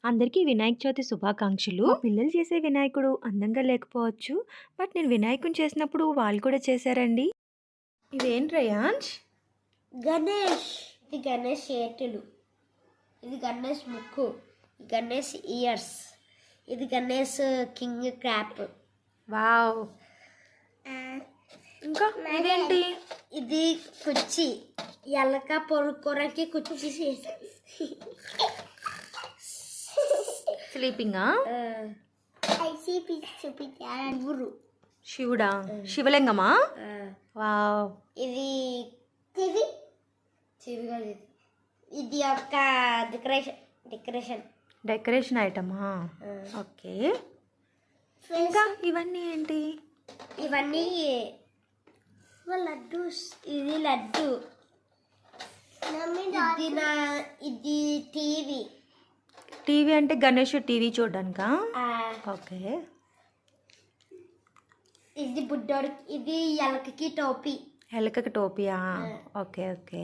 అందరికీ వినాయక చవితి శుభాకాంక్షలు. మా పిల్లలు చేసే వినాయకుడు అందంగా లేకపోవచ్చు. బట్ నేను వినాయకుడిని చేసినప్పుడు వాళ్ళు కూడా చేశారండి. ఇదేంటి రేయాన్ష్? గణేష్. ఇది గణేష్ చేతులు, ఇది గణేష్ ముక్కు, గణేష్ ఇయర్స్, ఇది గణేష్ కింగ్ క్యాప్. వావ్. ఇంకా ఇదేంటి? ఇది కుర్చీ, ఎలక పొరుకోరకి కుర్చీ స్లీపింగా? ఊరు శివుడా? శివలింగమా? వావ్. ఇది చెవి చెవి కాదు, ఇది ఒక డెకరేషన్ ఐటమా? ఓకే. ఇంకా ఇవన్నీ ఏంటి? ఇవన్నీ లడ్డు. ఇది లడ్డు, ఇది టీవీ. టీవీ అంటే గణేష్ టీవీ చూడడానికా? ఓకే. ఇది బుడ్డోడు, ఇది ఎలకకి టోపీ. ఎలకకి టోపీయా? Okay okay.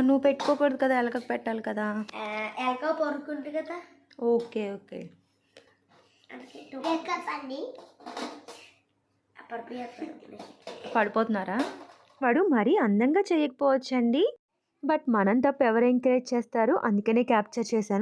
నువ్వు పెట్టుకోకూడదు కదా, ఎలకకి పెట్టాలి కదా. ఎలక పొరుకుంటుంది కదా. Okay okay. పడిపోతున్నారా? వాడు మరీ అందంగా చేయకపోవచ్చండి, బట్ మనం తప్ప ఎవరు ఎంకరేజ్ చేస్తారు, అందుకనే క్యాప్చర్ చేశాను.